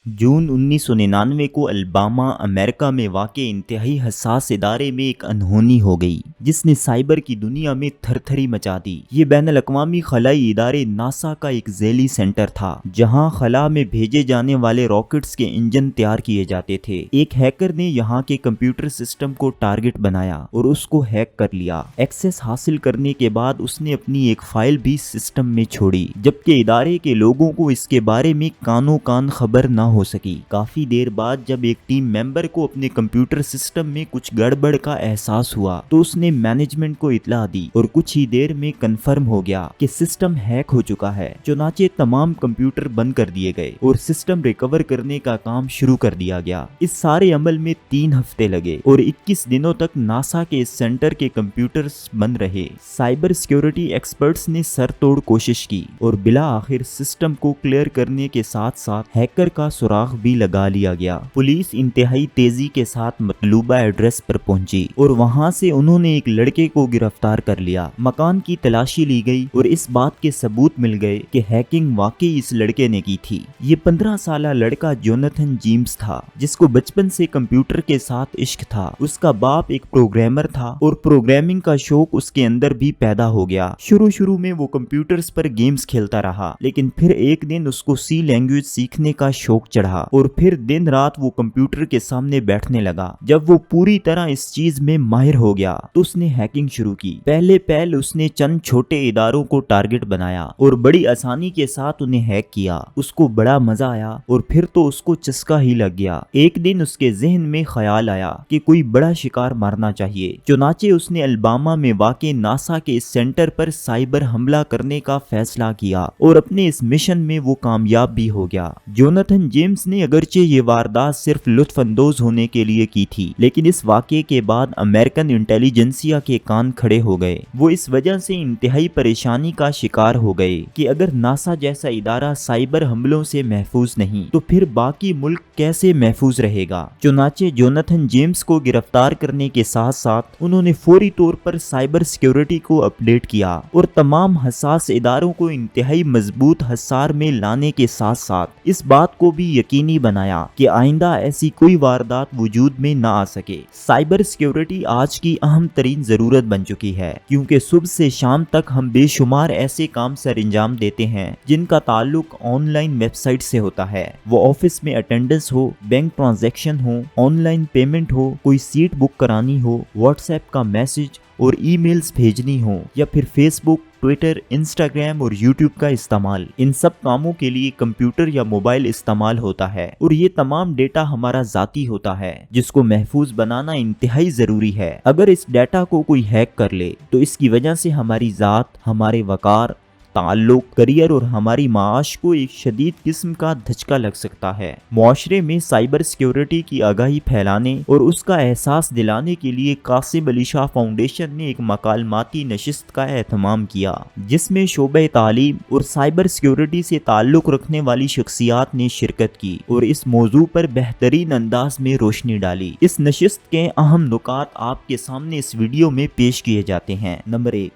जून 1999 को Alabama America में वाक़े इंतहाई हसास इदारे में एक अनहोनी हो गई जिसने साइबर की दुनिया में थरथरी मचा दी। ये बैनुल अक़वामी खलाई इदारे नासा का एक ज़ैली सेंटर था जहां खला में भेजे जाने वाले रॉकेट्स के इंजन तैयार किए जाते थे। एक हैकर ने यहां के कंप्यूटर सिस्टम को टारगेट बनाया और उसको हैक कर लिया। एक्सेस हासिल करने के बाद उसने अपनी एक फाइल भी सिस्टम में छोड़ी, जबकि इदारे के लोगों को इसके बारे में कानो कान खबर न हो सकी। काफी देर बाद जब एक टीम मेंबर को अपने कंप्यूटर सिस्टम में कुछ गड़बड़ का एहसास हुआ तो उसने मैनेजमेंट को इत्तला दी और कुछ ही देर में कंफर्म हो गया कि सिस्टम हैक हो चुका है। चुनाचे तमाम कंप्यूटर बंद कर दिए गए और सिस्टम रिकवर करने का काम शुरू कर दिया गया। इस सारे अमल में 3 हफ्ते लगे और 21 दिनों तक नासा के इस सेंटर के कंप्यूटर्स बंद रहे। साइबर सिक्योरिटी एक्सपर्ट्स ने सर तोड़ कोशिश की और बिला आखिर सिस्टम को क्लियर करने के साथ साथ हैकर का सुराग भी लगा लिया गया। पुलिस इंतहाई तेजी के साथ मतलूबा एड्रेस पर पहुंची और वहां से उन्होंने एक लड़के को गिरफ्तार कर लिया। मकान की तलाशी ली गई और इस बात के सबूत मिल गए कि हैकिंग वाकई इस लड़के ने की थी। ये 15 साल लड़का जोनाथन जेम्स था जिसको बचपन से कंप्यूटर के साथ इश्क था। उसका बाप एक प्रोग्रामर था और प्रोग्रामिंग का शौक उसके अंदर भी पैदा हो गया। शुरू में वो कंप्यूटर्स पर गेम्स खेलता रहा, लेकिन फिर एक दिन उसको सी लैंग्वेज सीखने का शौक चढ़ा और फिर दिन रात वो कंप्यूटर के सामने बैठने लगा। जब वो पूरी तरह इस चीज में माहिर हो गया तो उसने हैकिंग शुरू की। पहले उसने चंद छोटे इदारों को टारगेट बनाया और बड़ी आसानी के साथ उन्हें हैक किया। उसको बड़ा मजा आया और फिर तो उसको चस्का ही लग गया। एक दिन उसके जहन में ख्याल आया कि कोई बड़ा शिकार मारना चाहिए। चुनाचे उसने अल्बामा में वाक़े नासा के इस सेंटर पर साइबर हमला करने का फैसला किया और अपने इस मिशन में वो कामयाब भी हो गया। जोनाथन जेम्स ने अगरचे ये वारदात सिर्फ लुत्फ अंदोज होने के लिए की थी, लेकिन इस वाक़े के बाद अमेरिकन इंटेलिजेंसिया के कान खड़े हो गए। वो इस वजह से इंतहाई परेशानी का शिकार हो गए कि अगर नासा जैसा इदारा साइबर हमलों से महफूज नहीं तो फिर बाकी मुल्क कैसे महफूज रहेगा। चुनाचे जोनाथन जेम्स को गिरफ्तार करने के साथ साथ उन्होंने फौरी तौर पर साइबर सिक्योरिटी को अपडेट किया और तमाम हसास इदारों को इंतहाई मजबूत हसार में लाने के साथ साथ इस बात को भी यकीनी बनाया कि आइंदा ऐसी कोई वारदात वजूद में न आ सके। साइबर सिक्योरिटी आज की अहम तरीन जरूरत बन चुकी है, क्योंकि सुबह से शाम तक हम बेशुमार ऐसे काम सर अंजाम देते हैं जिनका ताल्लुक ऑनलाइन वेबसाइट से होता है। वो ऑफिस में अटेंडेंस हो, बैंक ट्रांजैक्शन हो, ऑनलाइन पेमेंट हो, कोई सीट बुक करानी हो, व्हाट्सएप का मैसेज और ईमेल्स भेजनी हो, या फिर फेसबुक, ट्विटर, इंस्टाग्राम और यूट्यूब का इस्तेमाल। इन सब कामों के लिए कंप्यूटर या मोबाइल इस्तेमाल होता है और ये तमाम डेटा हमारा जाती होता है जिसको महफूज बनाना इंतहाई जरूरी है। अगर इस डेटा को कोई हैक कर ले तो इसकी वजह से हमारी जात, हमारे वकार, ताल्लुक, करियर और हमारी माश को एक शदीद किस्म का धचका लग सकता है। मुआशरे में साइबर सिक्योरिटी की आगाही फैलाने और उसका एहसास दिलाने के लिए कासिम अली शाह फाउंडेशन ने एक मकालमाती नशिस्त का एहतमाम किया, जिसमें शोबे तालीम और साइबर सिक्योरिटी से ताल्लुक रखने वाली शख्सियात ने शिरकत की और इस मौजू पर बेहतरीन अंदाज में रोशनी डाली। इस नशिस्त के अहम नुकात आपके सामने इस वीडियो में पेश किए जाते हैं। नंबर 1,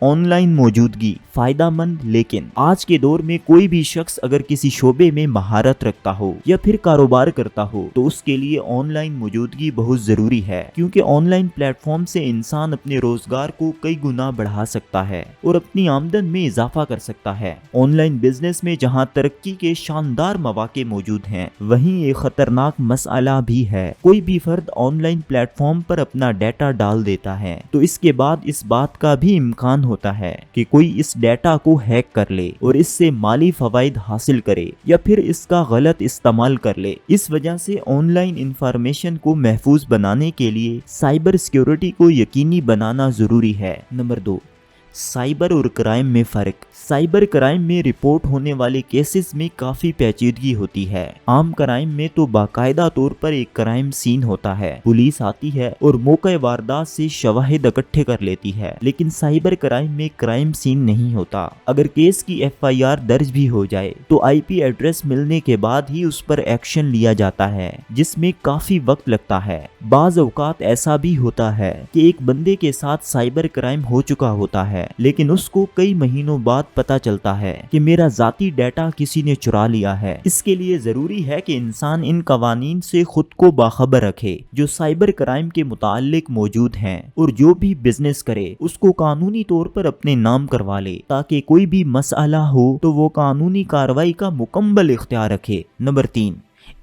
ऑनलाइन मौजूदगी फायदामंद। लेकिन आज के दौर में कोई भी शख्स अगर किसी शोबे में महारत रखता हो या फिर कारोबार करता हो तो उसके लिए ऑनलाइन मौजूदगी बहुत जरूरी है, क्योंकि ऑनलाइन प्लेटफॉर्म से इंसान अपने रोजगार को कई गुना बढ़ा सकता है और अपनी आमदन में इजाफा कर सकता है। ऑनलाइन बिजनेस में जहां तरक्की के शानदार मौके मौजूद हैं, वहीं एक खतरनाक मसला भी है। कोई भी फर्द ऑनलाइन प्लेटफॉर्म पर अपना डाटा डाल देता है तो इसके बाद इस बात का भी इम्कान होता है कि कोई इस डाटा को हैक कर ले और इससे माली फवाइद हासिल करे या फिर इसका गलत इस्तेमाल कर ले। इस वजह से ऑनलाइन इंफॉर्मेशन को महफूज बनाने के लिए साइबर सिक्योरिटी को यकीनी बनाना जरूरी है। नंबर 2, साइबर और क्राइम में फर्क। साइबर क्राइम में रिपोर्ट होने वाले केसेस में काफी पेचीदगी होती है। आम क्राइम में तो बाकायदा तौर पर एक क्राइम सीन होता है, पुलिस आती है और मौके वारदात से शवाहिद इकट्ठे कर लेती है, लेकिन साइबर क्राइम में क्राइम सीन नहीं होता। अगर केस की FIR दर्ज भी हो जाए तो IP एड्रेस मिलने के बाद ही उस पर एक्शन लिया जाता है, जिसमें काफी वक्त लगता है। बाज औकात ऐसा भी होता है कि एक बंदे के साथ साइबर क्राइम हो चुका होता है लेकिन उसको कई महीनों बाद पता चलता है कि मेरा ذاتی ڈیٹا کسی نے چرا لیا ہے۔ اس کے لیے ضروری ہے کہ انسان ان قوانین سے خود کو باخبر رکھے جو سائبر کرائم کے متعلق موجود ہیں، اور جو بھی بزنس کرے اس کو قانونی طور پر اپنے نام کروا لے تاکہ کوئی بھی مسئلہ ہو تو وہ قانونی کارروائی کا مکمل اختیار رکھے۔ نمبر 3،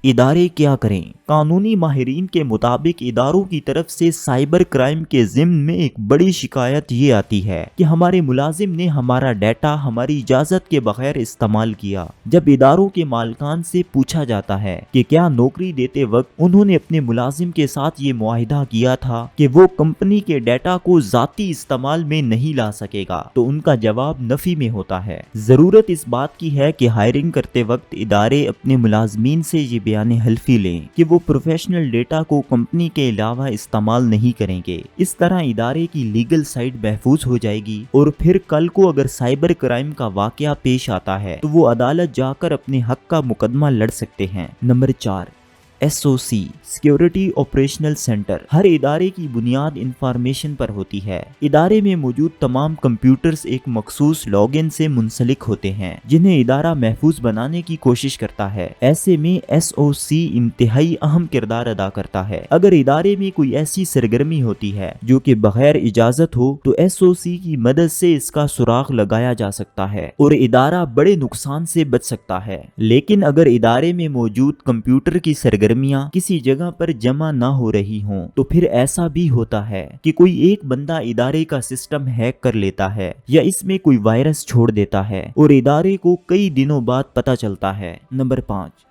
ادارے کیا کریں؟ قانونی ماہرین کے مطابق اداروں کی طرف سے سائبر کرائم کے ضمن میں ایک بڑی شکایت یہ آتی ہے کہ ہمارے ملازم نے ہمارا ڈیٹا ہماری اجازت کے بغیر استعمال کیا۔ جب اداروں کے مالکان سے پوچھا جاتا ہے کہ کیا نوکری دیتے وقت انہوں نے اپنے ملازم کے ساتھ یہ معاہدہ کیا تھا کہ وہ کمپنی کے ڈیٹا کو ذاتی استعمال میں نہیں لا سکے گا، تو ان کا جواب نفی میں ہوتا ہے۔ ضرورت اس بات کی ہے کہ ہائرنگ کرتے وقت ادارے اپنے ملازمین سے یہ بیان حلفی لیں کہ وہ پروفیشنل ڈیٹا کو کمپنی کے علاوہ استعمال نہیں کریں گے۔ اس طرح ادارے کی لیگل سائٹ محفوظ ہو جائے گی، اور پھر کل کو اگر سائبر کرائم کا واقعہ پیش آتا ہے تو وہ عدالت جا کر اپنے حق کا مقدمہ لڑ سکتے ہیں۔ Number 4، SOC security operational centre ہر ادارے کی بنیاد انفارمیشن پر ہوتی ہے۔ ادارے میں موجود تمام کمپیوٹرز ایک مخصوص لاگ ان سے منسلک ہوتے ہیں جنہیں ادارہ محفوظ بنانے کی کوشش کرتا ہے۔ ایسے میں SOC انتہائی اہم کردار ادا کرتا ہے۔ اگر ادارے میں کوئی ایسی سرگرمی ہوتی ہے جو کہ بغیر اجازت ہو تو SOC کی مدد سے اس کا سراغ لگایا جا سکتا ہے اور ادارہ بڑے نقصان سے بچ سکتا ہے۔ لیکن اگر ادارے میں موجود کمپیوٹر کی سرگرمیاں کسی جگہ پر جمع نہ ہو رہی ہوں تو پھر ایسا بھی ہوتا ہے کہ کوئی ایک بندہ ادارے کا سسٹم ہیک کر لیتا ہے یا اس میں کوئی وائرس چھوڑ دیتا ہے اور ادارے کو کئی دنوں بعد پتہ چلتا ہے۔ نمبر 5،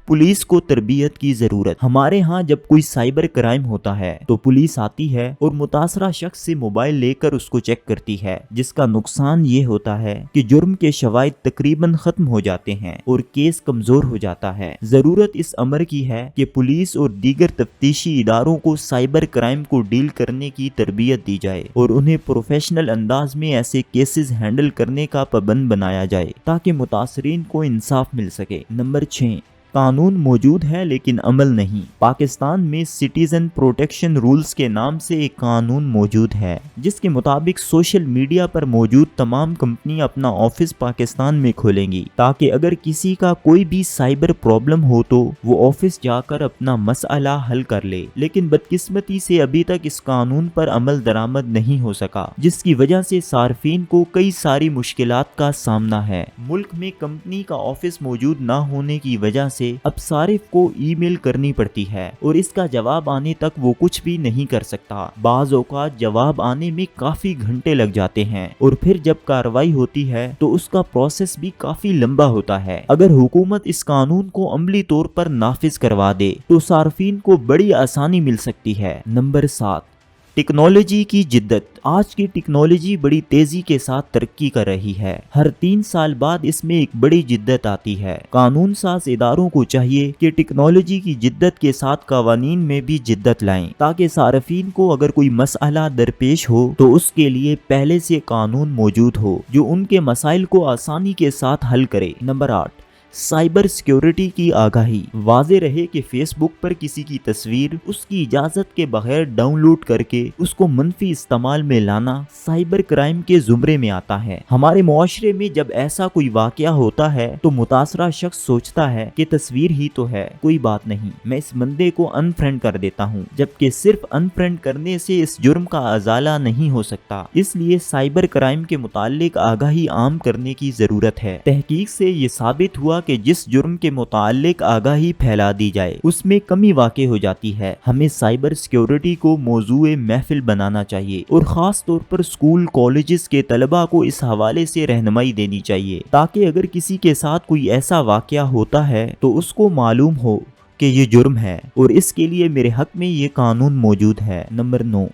پولیس کو تربیت کی ضرورت۔ ہمارے ہاں جب کوئی سائبر کرائم ہوتا ہے تو پولیس آتی ہے اور متاثرہ شخص سے موبائل لے کر اس کو چیک کرتی ہے، جس کا نقصان یہ ہوتا ہے کہ جرم کے شواہد تقریباً ختم ہو جاتے ہیں اور کیس کمزور ہو جاتا ہے۔ ضرورت اس امر کی ہے کہ پولیس اور دیگر تفتیشی اداروں کو سائبر کرائم کو ڈیل کرنے کی تربیت دی جائے اور انہیں پروفیشنل انداز میں ایسے کیسز ہینڈل کرنے کا پابند بنایا جائے تاکہ متاثرین کو انصاف مل سکے۔ نمبر 6، قانون موجود ہے لیکن عمل نہیں۔ پاکستان میں سٹیزن پروٹیکشن رولز کے نام سے ایک قانون موجود ہے جس کے مطابق سوشل میڈیا پر موجود تمام کمپنیاں اپنا آفس پاکستان میں کھولیں گی تاکہ اگر کسی کا کوئی بھی سائبر پرابلم ہو تو وہ آفس جا کر اپنا مسئلہ حل کر لے۔ لیکن بدقسمتی سے ابھی تک اس قانون پر عمل درآمد نہیں ہو سکا، جس کی وجہ سے صارفین کو کئی ساری مشکلات کا سامنا ہے۔ ملک میں کمپنی کا آفس موجود نہ ہونے کی وجہ سے اب صارف کو ای میل کرنی پڑتی ہے اور اس کا جواب آنے تک وہ کچھ بھی نہیں کر سکتا۔ بعض اوقات جواب آنے میں کافی گھنٹے لگ جاتے ہیں اور پھر جب کارروائی ہوتی ہے تو اس کا پروسیس بھی کافی لمبا ہوتا ہے۔ اگر حکومت اس قانون کو عملی طور پر نافذ کروا دے تو صارفین کو بڑی آسانی مل سکتی ہے۔ نمبر 7، ٹیکنالوجی کی جدت۔ آج کی ٹیکنالوجی بڑی تیزی کے ساتھ ترقی کر رہی ہے۔ ہر 3 سال بعد اس میں ایک بڑی جدت آتی ہے۔ قانون ساز اداروں کو چاہیے کہ ٹیکنالوجی کی جدت کے ساتھ قوانین میں بھی جدت لائیں تاکہ صارفین کو اگر کوئی مسئلہ درپیش ہو تو اس کے لیے پہلے سے قانون موجود ہو جو ان کے مسائل کو آسانی کے ساتھ حل کرے۔ نمبر 8، سائبر سیکیورٹی کی آگاہی۔ واضح رہے کہ فیس بک پر کسی کی تصویر اس کی اجازت کے بغیر ڈاؤن لوڈ کر کے اس کو منفی استعمال میں لانا سائبر کرائم کے زمرے میں آتا ہے۔ ہمارے معاشرے میں جب ایسا کوئی واقعہ ہوتا ہے تو متاثرہ شخص سوچتا ہے کہ تصویر ہی تو ہے، کوئی بات نہیں، میں اس بندے کو ان فرینڈ کر دیتا ہوں، جبکہ صرف ان فرینڈ کرنے سے اس جرم کا ازالہ نہیں ہو سکتا۔ اس لیے سائبر کرائم کے متعلق آگاہی عام کرنے کی ضرورت ہے۔ تحقیق سے یہ ثابت ہوا کہ جس جرم کے متعلق آگاہی پھیلا دی جائے اس میں کمی واقع ہو جاتی ہے۔ ہمیں سائبر سیکیورٹی کو موضوع محفل بنانا چاہیے اور خاص طور پر اسکول کالجز کے طلباء کو اس حوالے سے رہنمائی دینی چاہیے تاکہ اگر کسی کے ساتھ کوئی ایسا واقعہ ہوتا ہے تو اس کو معلوم ہو کہ یہ جرم ہے اور اس کے لیے میرے حق میں یہ قانون موجود ہے۔ نمبر 9،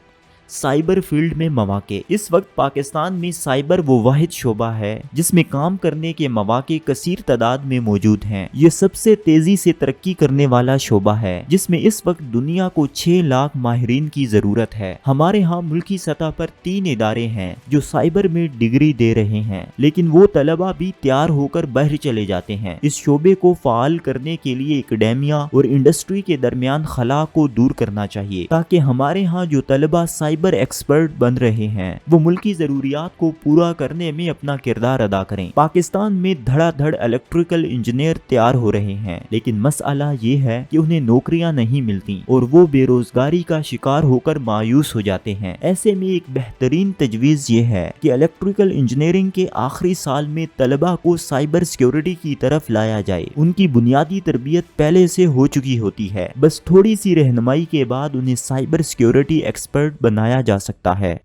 سائبر فیلڈ میں مواقع۔ اس وقت پاکستان میں سائبر وہ واحد شعبہ ہے جس میں کام کرنے کے مواقع کثیر تعداد میں موجود ہیں۔ یہ سب سے تیزی سے ترقی کرنے والا شعبہ ہے جس میں اس وقت دنیا کو 6 لاکھ ماہرین کی ضرورت ہے۔ ہمارے ہاں ملکی سطح پر 3 ادارے ہیں جو سائبر میں ڈگری دے رہے ہیں، لیکن وہ طلبہ بھی تیار ہو کر باہر چلے جاتے ہیں۔ اس شعبے کو فعال کرنے کے لیے اکیڈیمیا اور انڈسٹری کے درمیان خلا کو دور کرنا چاہیے تاکہ ہمارے ہاں جو طلبہ साइबर एक्सपर्ट बन रहे हैं, वो मुल्की जरूरियात को पूरा करने में अपना किरदार अदा करें। पाकिस्तान में धड़ाधड़ इलेक्ट्रिकल इंजीनियर तैयार हो रहे हैं, लेकिन मसला ये है कि उन्हें नौकरियां नहीं मिलती और वो बेरोजगारी का शिकार होकर मायूस हो जाते हैं। ऐसे में एक बेहतरीन तजवीज़ ये है कि इलेक्ट्रिकल इंजीनियरिंग के आखिरी साल में तलबा को साइबर सिक्योरिटी की तरफ लाया जाए। उनकी बुनियादी तरबियत पहले से हो चुकी होती है, बस थोड़ी सी रहनुमाई के बाद उन्हें साइबर सिक्योरिटी एक्सपर्ट बनाया जा सकता है।